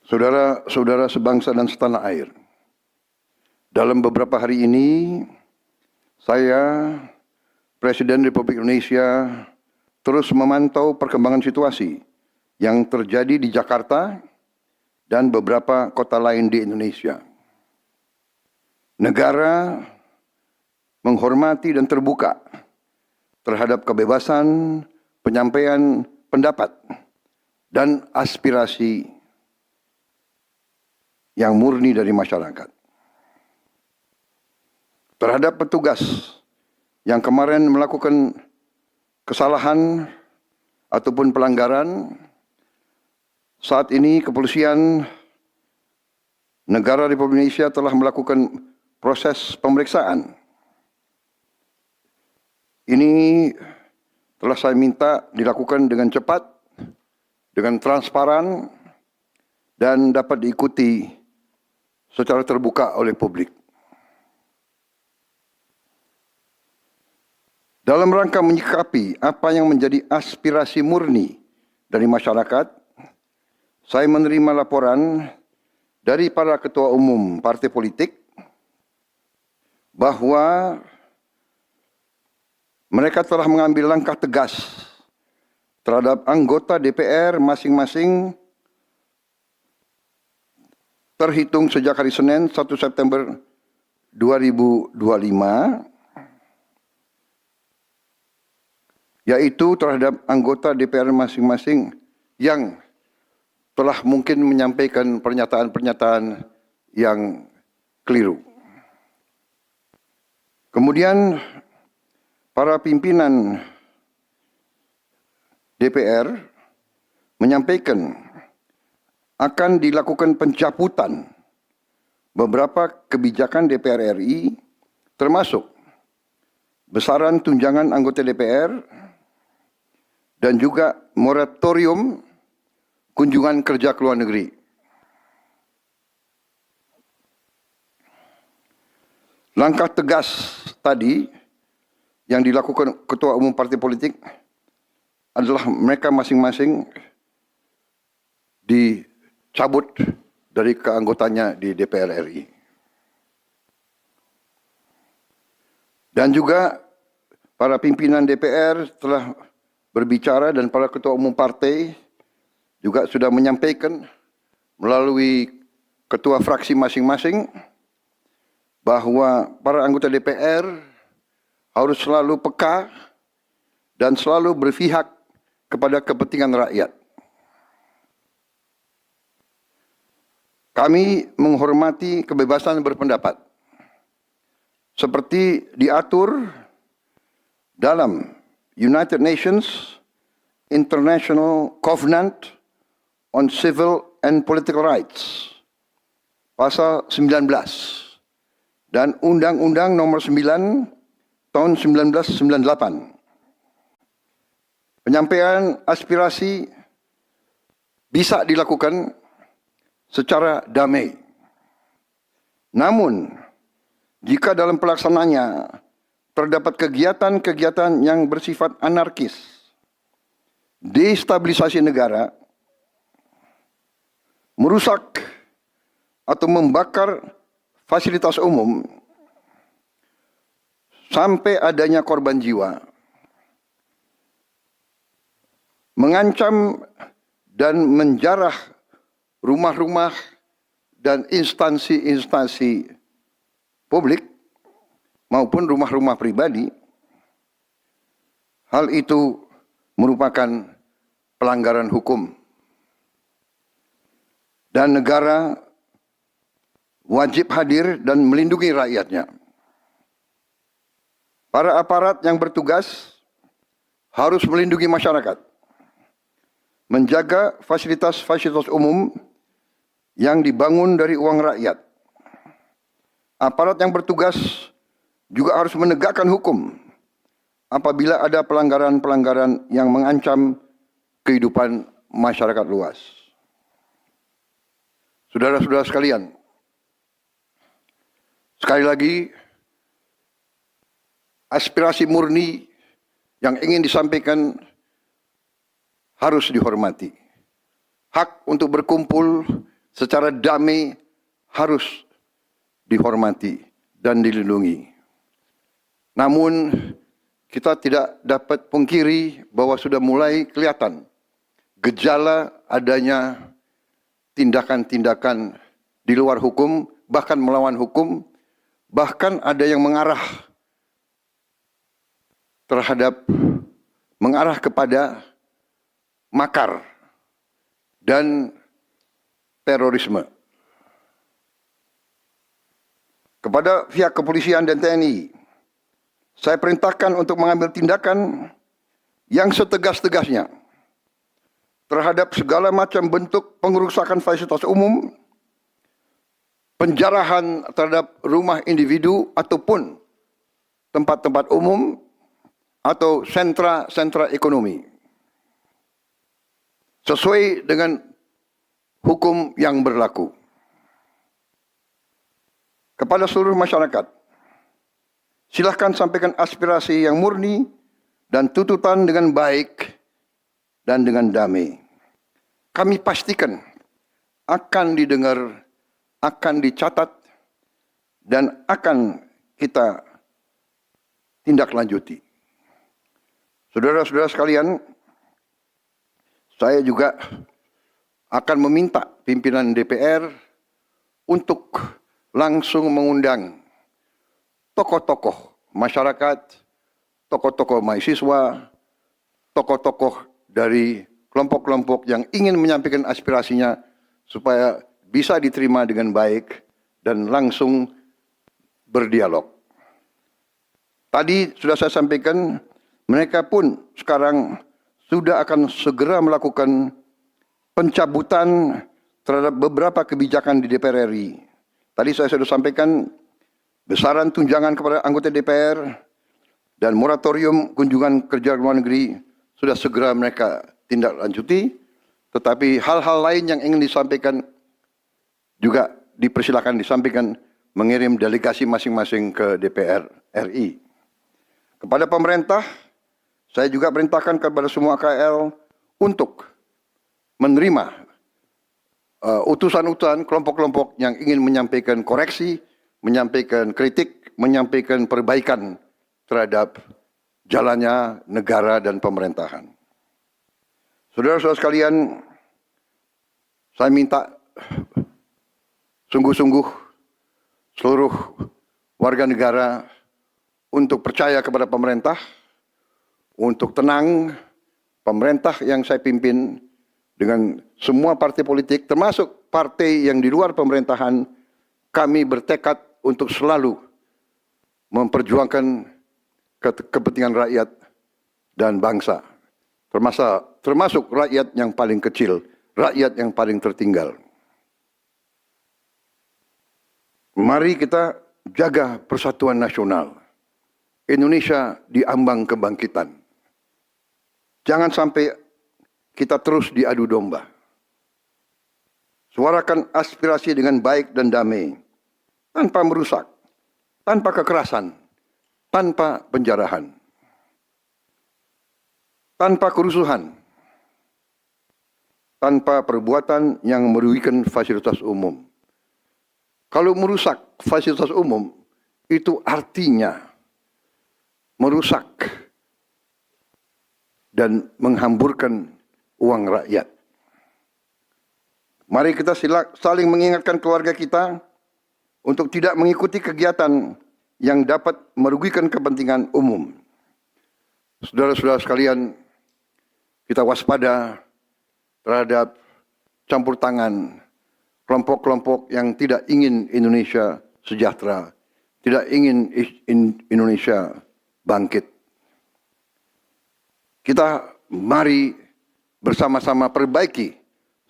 Saudara-saudara sebangsa dan setanah air, dalam beberapa hari ini, saya, Presiden Republik Indonesia, terus memantau perkembangan situasi yang terjadi di Jakarta dan beberapa kota lain di Indonesia. Negara menghormati dan terbuka terhadap kebebasan penyampaian pendapat dan aspirasi yang murni dari masyarakat. Terhadap petugas yang kemarin melakukan kesalahan ataupun pelanggaran, saat ini kepolisian negara Republik Indonesia telah melakukan proses pemeriksaan. Ini telah saya minta dilakukan dengan cepat, dengan transparan, dan dapat diikuti secara terbuka oleh publik. Dalam rangka menyikapi apa yang menjadi aspirasi murni dari masyarakat, saya menerima laporan dari para ketua umum partai politik bahwa mereka telah mengambil langkah tegas terhadap anggota DPR masing-masing terhitung sejak hari Senin 1 September 2025, yaitu terhadap anggota DPR masing-masing yang telah mungkin menyampaikan pernyataan-pernyataan yang keliru. Kemudian para pimpinan DPR menyampaikan akan dilakukan pencabutan beberapa kebijakan DPR RI, termasuk besaran tunjangan anggota DPR dan juga moratorium kunjungan kerja ke luar negeri. Langkah tegas tadi yang dilakukan ketua umum partai politik adalah mereka masing-masing dicabut dari keanggotanya di DPR RI. Dan juga para pimpinan DPR telah berbicara dan para ketua umum partai juga sudah menyampaikan melalui ketua fraksi masing-masing bahwa para anggota DPR harus selalu peka dan selalu berpihak kepada kepentingan rakyat. Kami menghormati kebebasan berpendapat seperti diatur dalam United Nations International Covenant on Civil and Political Rights, pasal 19, dan Undang-Undang nomor 9 tahun 1998. Penyampaian aspirasi bisa dilakukan secara damai. Namun, jika dalam pelaksananya terdapat kegiatan-kegiatan yang bersifat anarkis, destabilisasi negara, merusak atau membakar fasilitas umum, sampai adanya korban jiwa, mengancam dan menjarah rumah-rumah dan instansi-instansi publik maupun rumah-rumah pribadi, hal itu merupakan pelanggaran hukum. Dan negara wajib hadir dan melindungi rakyatnya. Para aparat yang bertugas harus melindungi masyarakat, menjaga fasilitas-fasilitas umum yang dibangun dari uang rakyat. Aparat yang bertugas juga harus menegakkan hukum apabila ada pelanggaran-pelanggaran yang mengancam kehidupan masyarakat luas. Saudara-saudara sekalian, sekali lagi, aspirasi murni yang ingin disampaikan harus dihormati. Hak untuk berkumpul secara damai harus dihormati dan dilindungi. Namun kita tidak dapat pungkiri bahwa sudah mulai kelihatan gejala adanya tindakan-tindakan di luar hukum, bahkan melawan hukum, bahkan ada yang mengarah kepada makar dan terorisme. Kepada pihak kepolisian dan TNI, saya perintahkan untuk mengambil tindakan yang setegas-tegasnya terhadap segala macam bentuk pengerusakan fasilitas umum, penjarahan terhadap rumah individu ataupun tempat-tempat umum atau sentra-sentra ekonomi, sesuai dengan hukum yang berlaku. Kepada seluruh masyarakat, silahkan sampaikan aspirasi yang murni dan tuntutan dengan baik dan dengan damai. Kami pastikan akan didengar, akan dicatat, dan akan kita tindak lanjuti. Saudara-saudara sekalian, saya juga akan meminta pimpinan DPR untuk langsung mengundang tokoh-tokoh masyarakat, tokoh-tokoh mahasiswa, tokoh-tokoh dari kelompok-kelompok yang ingin menyampaikan aspirasinya supaya bisa diterima dengan baik dan langsung berdialog. Tadi sudah saya sampaikan, mereka pun sekarang sudah akan segera melakukan pencabutan terhadap beberapa kebijakan di DPR RI. Tadi saya sudah sampaikan besaran tunjangan kepada anggota DPR dan moratorium kunjungan kerja luar negeri sudah segera mereka tindak lanjuti. Tetapi hal-hal lain yang ingin disampaikan juga dipersilakan disampaikan, mengirim delegasi masing-masing ke DPR RI. Kepada pemerintah, saya juga perintahkan kepada semua KL untuk menerima utusan-utusan kelompok-kelompok yang ingin menyampaikan koreksi, menyampaikan kritik, menyampaikan perbaikan terhadap jalannya negara dan pemerintahan. Saudara-saudara sekalian, saya minta sungguh-sungguh seluruh warga negara untuk percaya kepada pemerintah, untuk tenang. Pemerintah yang saya pimpin dengan semua partai politik, termasuk partai yang di luar pemerintahan, kami bertekad untuk selalu memperjuangkan kepentingan rakyat dan bangsa, termasuk rakyat yang paling kecil, rakyat yang paling tertinggal. Mari kita jaga persatuan nasional. Indonesia di ambang kebangkitan. Jangan sampai kita terus diadu domba. Suarakan aspirasi dengan baik dan damai, tanpa merusak, tanpa kekerasan, tanpa penjarahan, tanpa kerusuhan, tanpa perbuatan yang merugikan fasilitas umum. Kalau merusak fasilitas umum, itu artinya merusak dan menghamburkan uang rakyat. Mari kita saling mengingatkan keluarga kita untuk tidak mengikuti kegiatan yang dapat merugikan kepentingan umum. Saudara-saudara sekalian, kita waspada terhadap campur tangan kelompok-kelompok yang tidak ingin Indonesia sejahtera, tidak ingin Indonesia bangkit. Kita mari bersama-sama perbaiki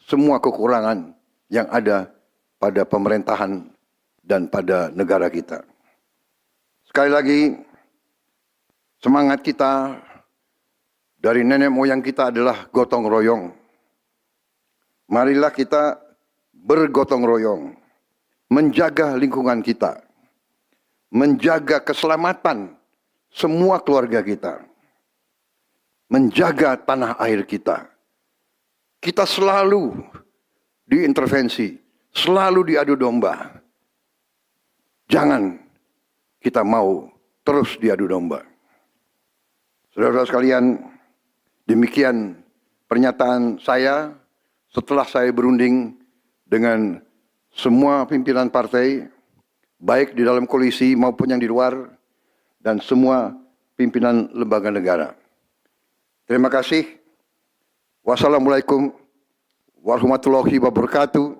semua kekurangan yang ada pada pemerintahan dan pada negara kita. Sekali lagi, semangat kita dari nenek moyang kita adalah gotong royong. Marilah kita bergotong royong, menjaga lingkungan kita, menjaga keselamatan semua keluarga kita, menjaga tanah air kita. Kita selalu diintervensi, selalu diadu domba. Jangan kita mau terus diadu domba. Saudara-saudara sekalian, demikian pernyataan saya setelah saya berunding dengan semua pimpinan partai, baik di dalam koalisi maupun yang di luar, dan semua pimpinan lembaga negara. Terima kasih. Wassalamualaikum warahmatullahi wabarakatuh.